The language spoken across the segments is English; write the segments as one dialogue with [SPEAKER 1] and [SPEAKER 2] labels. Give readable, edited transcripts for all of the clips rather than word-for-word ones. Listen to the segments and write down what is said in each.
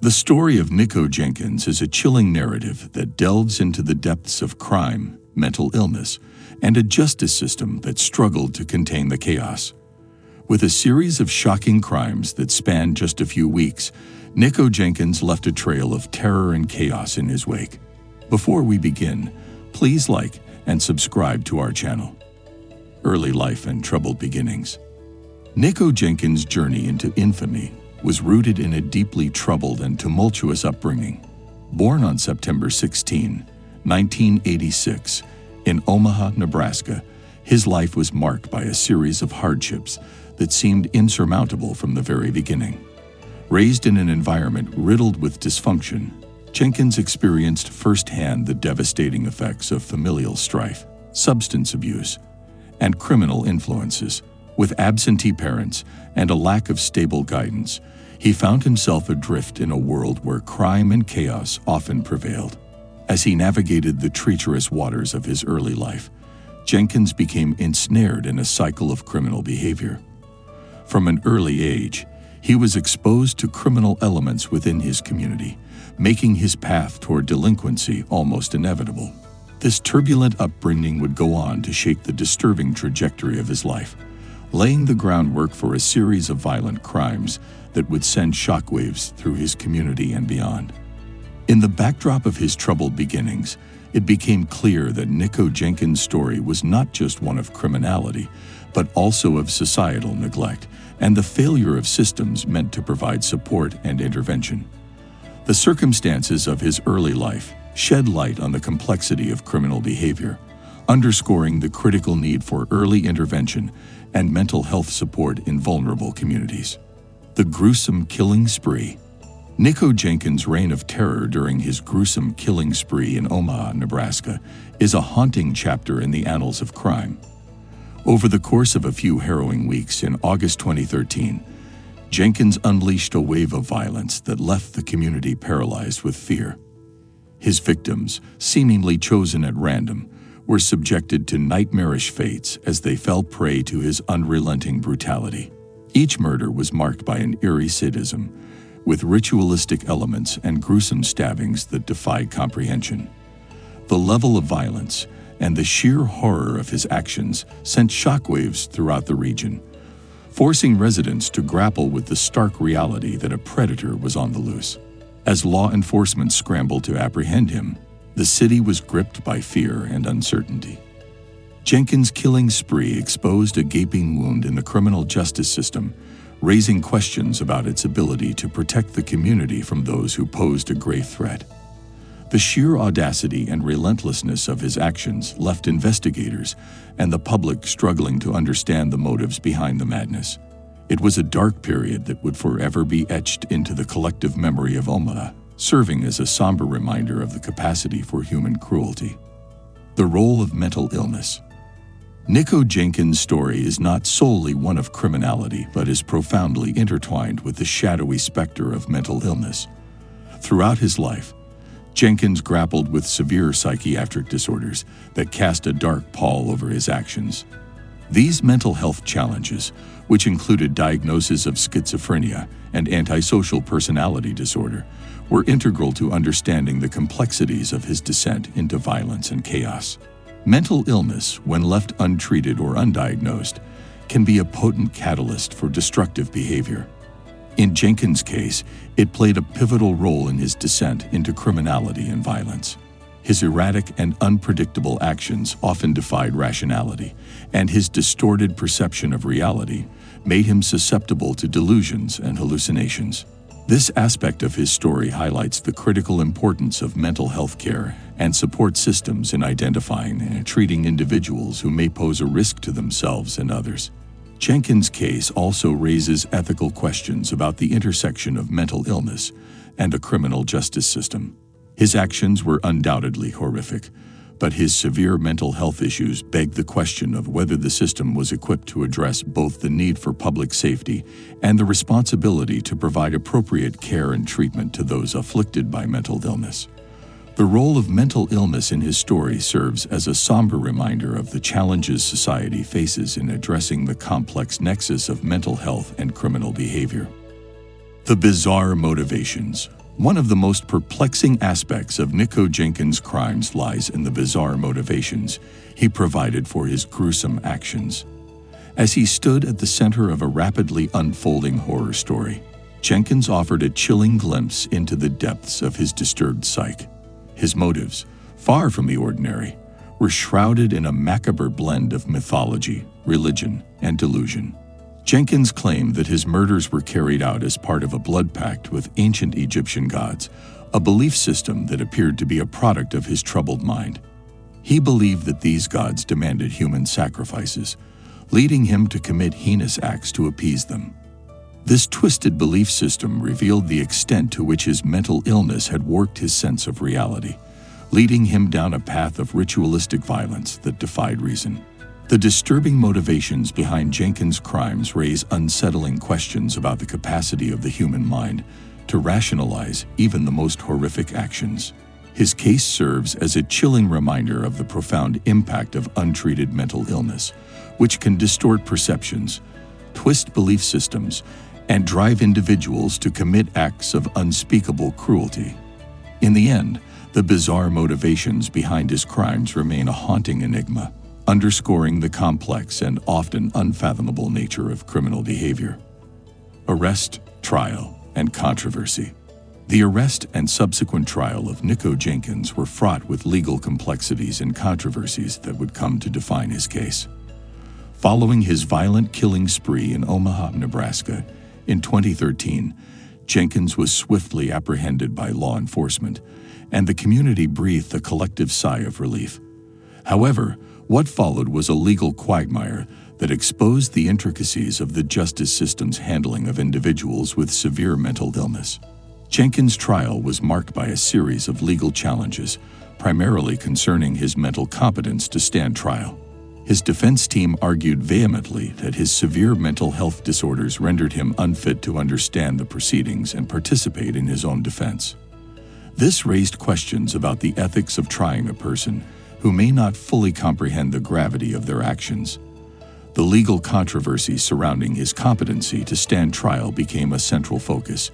[SPEAKER 1] The story of Nikko Jenkins is a chilling narrative that delves into the depths of crime, mental illness, and a justice system that struggled to contain the chaos. With a series of shocking crimes that spanned just a few weeks, Nikko Jenkins left a trail of terror and chaos in his wake. Before we begin, please like and subscribe to our channel. Early life and troubled beginnings. Nikko Jenkins' journey into infamy was rooted in a deeply troubled and tumultuous upbringing. Born on September 16, 1986, in Omaha, Nebraska, his life was marked by a series of hardships that seemed insurmountable from the very beginning. Raised in an environment riddled with dysfunction, Jenkins experienced firsthand the devastating effects of familial strife, substance abuse, and criminal influences. With absentee parents and a lack of stable guidance, he found himself adrift in a world where crime and chaos often prevailed. As he navigated the treacherous waters of his early life, Jenkins became ensnared in a cycle of criminal behavior. From an early age, he was exposed to criminal elements within his community, making his path toward delinquency almost inevitable. This turbulent upbringing would go on to shape the disturbing trajectory of his life, laying the groundwork for a series of violent crimes that would send shockwaves through his community and beyond. In the backdrop of his troubled beginnings, it became clear that Nikko Jenkins' story was not just one of criminality, but also of societal neglect and the failure of systems meant to provide support and intervention. The circumstances of his early life shed light on the complexity of criminal behavior, underscoring the critical need for early intervention and mental health support in vulnerable communities. The gruesome killing spree. Nikko Jenkins' reign of terror during his gruesome killing spree in Omaha, Nebraska, is a haunting chapter in the annals of crime. Over the course of a few harrowing weeks in August 2013, Jenkins unleashed a wave of violence that left the community paralyzed with fear. His victims, seemingly chosen at random, were subjected to nightmarish fates as they fell prey to his unrelenting brutality. Each murder was marked by an eerie sadism, with ritualistic elements and gruesome stabbings that defied comprehension. The level of violence and the sheer horror of his actions sent shockwaves throughout the region, forcing residents to grapple with the stark reality that a predator was on the loose. As law enforcement scrambled to apprehend him, the city was gripped by fear and uncertainty. Jenkins' killing spree exposed a gaping wound in the criminal justice system, raising questions about its ability to protect the community from those who posed a grave threat. The sheer audacity and relentlessness of his actions left investigators and the public struggling to understand the motives behind the madness. It was a dark period that would forever be etched into the collective memory of Omaha, serving as a somber reminder of the capacity for human cruelty. The role of mental illness. Nikko Jenkins' story is not solely one of criminality, but is profoundly intertwined with the shadowy specter of mental illness. Throughout his life, Jenkins grappled with severe psychiatric disorders that cast a dark pall over his actions. These mental health challenges, which included diagnosis of schizophrenia and antisocial personality disorder, were integral to understanding the complexities of his descent into violence and chaos. Mental illness, when left untreated or undiagnosed, can be a potent catalyst for destructive behavior. In Jenkins' case, it played a pivotal role in his descent into criminality and violence. His erratic and unpredictable actions often defied rationality, and his distorted perception of reality made him susceptible to delusions and hallucinations. This aspect of his story highlights the critical importance of mental health care and support systems in identifying and treating individuals who may pose a risk to themselves and others. Jenkins' case also raises ethical questions about the intersection of mental illness and a criminal justice system. His actions were undoubtedly horrific, but his severe mental health issues begged the question of whether the system was equipped to address both the need for public safety and the responsibility to provide appropriate care and treatment to those afflicted by mental illness. The role of mental illness in his story serves as a somber reminder of the challenges society faces in addressing the complex nexus of mental health and criminal behavior. The bizarre motivations. One of the most perplexing aspects of Nikko Jenkins' crimes lies in the bizarre motivations he provided for his gruesome actions. As he stood at the center of a rapidly unfolding horror story, Jenkins offered a chilling glimpse into the depths of his disturbed psyche. His motives, far from the ordinary, were shrouded in a macabre blend of mythology, religion, and delusion. Jenkins claimed that his murders were carried out as part of a blood pact with ancient Egyptian gods, a belief system that appeared to be a product of his troubled mind. He believed that these gods demanded human sacrifices, leading him to commit heinous acts to appease them. This twisted belief system revealed the extent to which his mental illness had warped his sense of reality, leading him down a path of ritualistic violence that defied reason. The disturbing motivations behind Jenkins' crimes raise unsettling questions about the capacity of the human mind to rationalize even the most horrific actions. His case serves as a chilling reminder of the profound impact of untreated mental illness, which can distort perceptions, twist belief systems, and drive individuals to commit acts of unspeakable cruelty. In the end, the bizarre motivations behind his crimes remain a haunting enigma, underscoring the complex and often unfathomable nature of criminal behavior. Arrest, trial, and controversy. The arrest and subsequent trial of Nikko Jenkins were fraught with legal complexities and controversies that would come to define his case. Following his violent killing spree in Omaha, Nebraska, in 2013, Jenkins was swiftly apprehended by law enforcement, and the community breathed a collective sigh of relief. However, what followed was a legal quagmire that exposed the intricacies of the justice system's handling of individuals with severe mental illness. Jenkins' trial was marked by a series of legal challenges, primarily concerning his mental competence to stand trial. His defense team argued vehemently that his severe mental health disorders rendered him unfit to understand the proceedings and participate in his own defense. This raised questions about the ethics of trying a person who may not fully comprehend the gravity of their actions. The legal controversy surrounding his competency to stand trial became a central focus,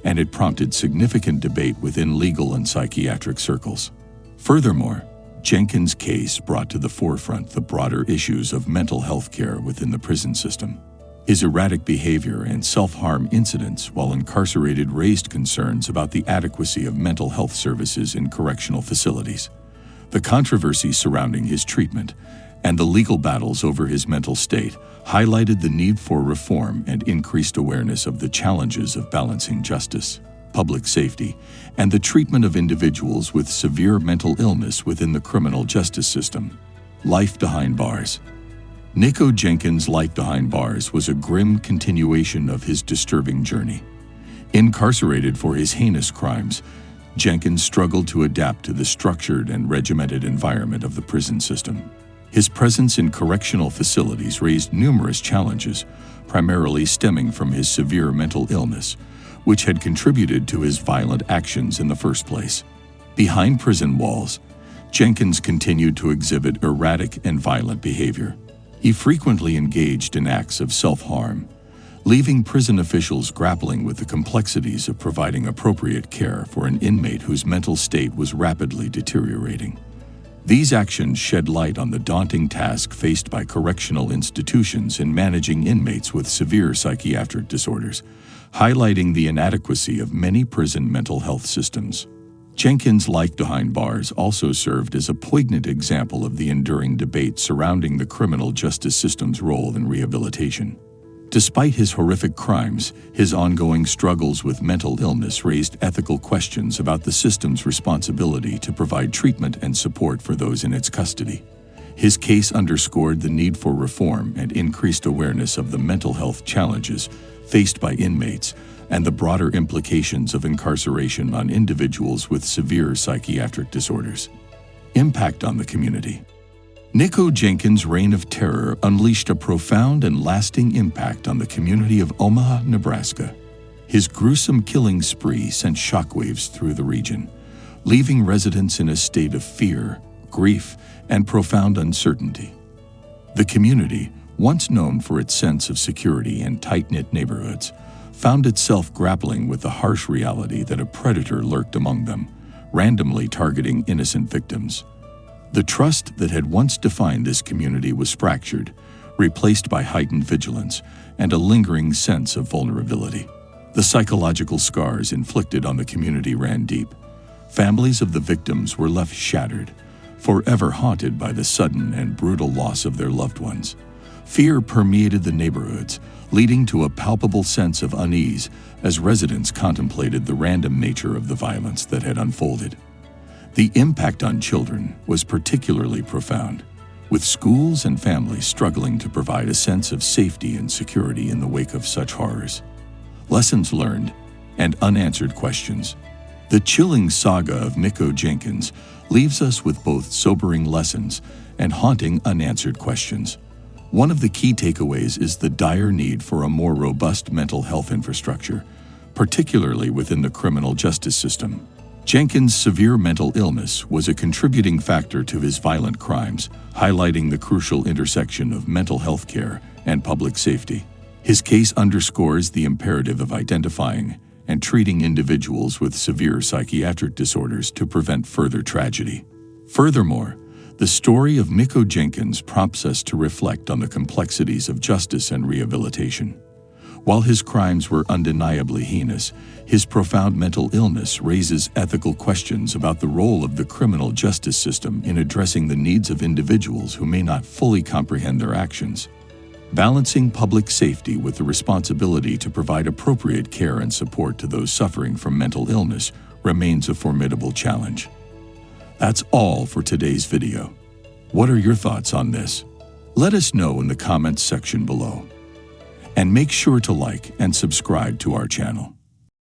[SPEAKER 1] and it prompted significant debate within legal and psychiatric circles. Furthermore, Jenkins' case brought to the forefront the broader issues of mental health care within the prison system. His erratic behavior and self-harm incidents while incarcerated raised concerns about the adequacy of mental health services in correctional facilities. The controversy surrounding his treatment and the legal battles over his mental state highlighted the need for reform and increased awareness of the challenges of balancing justice, public safety, and the treatment of individuals with severe mental illness within the criminal justice system. Life behind bars. Nikko Jenkins' life behind bars was a grim continuation of his disturbing journey. Incarcerated for his heinous crimes, Jenkins struggled to adapt to the structured and regimented environment of the prison system. His presence in correctional facilities raised numerous challenges, primarily stemming from his severe mental illness, which had contributed to his violent actions in the first place. Behind prison walls, Jenkins continued to exhibit erratic and violent behavior. He frequently engaged in acts of self-harm, leaving prison officials grappling with the complexities of providing appropriate care for an inmate whose mental state was rapidly deteriorating. These actions shed light on the daunting task faced by correctional institutions in managing inmates with severe psychiatric disorders, highlighting the inadequacy of many prison mental health systems. Jenkins' life behind bars also served as a poignant example of the enduring debate surrounding the criminal justice system's role in rehabilitation. Despite his horrific crimes, his ongoing struggles with mental illness raised ethical questions about the system's responsibility to provide treatment and support for those in its custody. His case underscored the need for reform and increased awareness of the mental health challenges faced by inmates and the broader implications of incarceration on individuals with severe psychiatric disorders. Impact on the community. Nikko Jenkins' reign of terror unleashed a profound and lasting impact on the community of Omaha, Nebraska. His gruesome killing spree sent shockwaves through the region, leaving residents in a state of fear, grief, and profound uncertainty. The community, once known for its sense of security and tight-knit neighborhoods, found itself grappling with the harsh reality that a predator lurked among them, randomly targeting innocent victims. The trust that had once defined this community was fractured, replaced by heightened vigilance and a lingering sense of vulnerability. The psychological scars inflicted on the community ran deep. Families of the victims were left shattered, forever haunted by the sudden and brutal loss of their loved ones. Fear permeated the neighborhoods, leading to a palpable sense of unease as residents contemplated the random nature of the violence that had unfolded. The impact on children was particularly profound, with schools and families struggling to provide a sense of safety and security in the wake of such horrors. Lessons learned and unanswered questions. The chilling saga of Nikko Jenkins leaves us with both sobering lessons and haunting unanswered questions. One of the key takeaways is the dire need for a more robust mental health infrastructure, particularly within the criminal justice system. Jenkins' severe mental illness was a contributing factor to his violent crimes, highlighting the crucial intersection of mental health care and public safety. His case underscores the imperative of identifying and treating individuals with severe psychiatric disorders to prevent further tragedy. Furthermore, the story of Nikko Jenkins prompts us to reflect on the complexities of justice and rehabilitation. While his crimes were undeniably heinous, his profound mental illness raises ethical questions about the role of the criminal justice system in addressing the needs of individuals who may not fully comprehend their actions. Balancing public safety with the responsibility to provide appropriate care and support to those suffering from mental illness remains a formidable challenge. That's all for today's video. What are your thoughts on this? Let us know in the comments section below. And make sure to like and subscribe to our channel.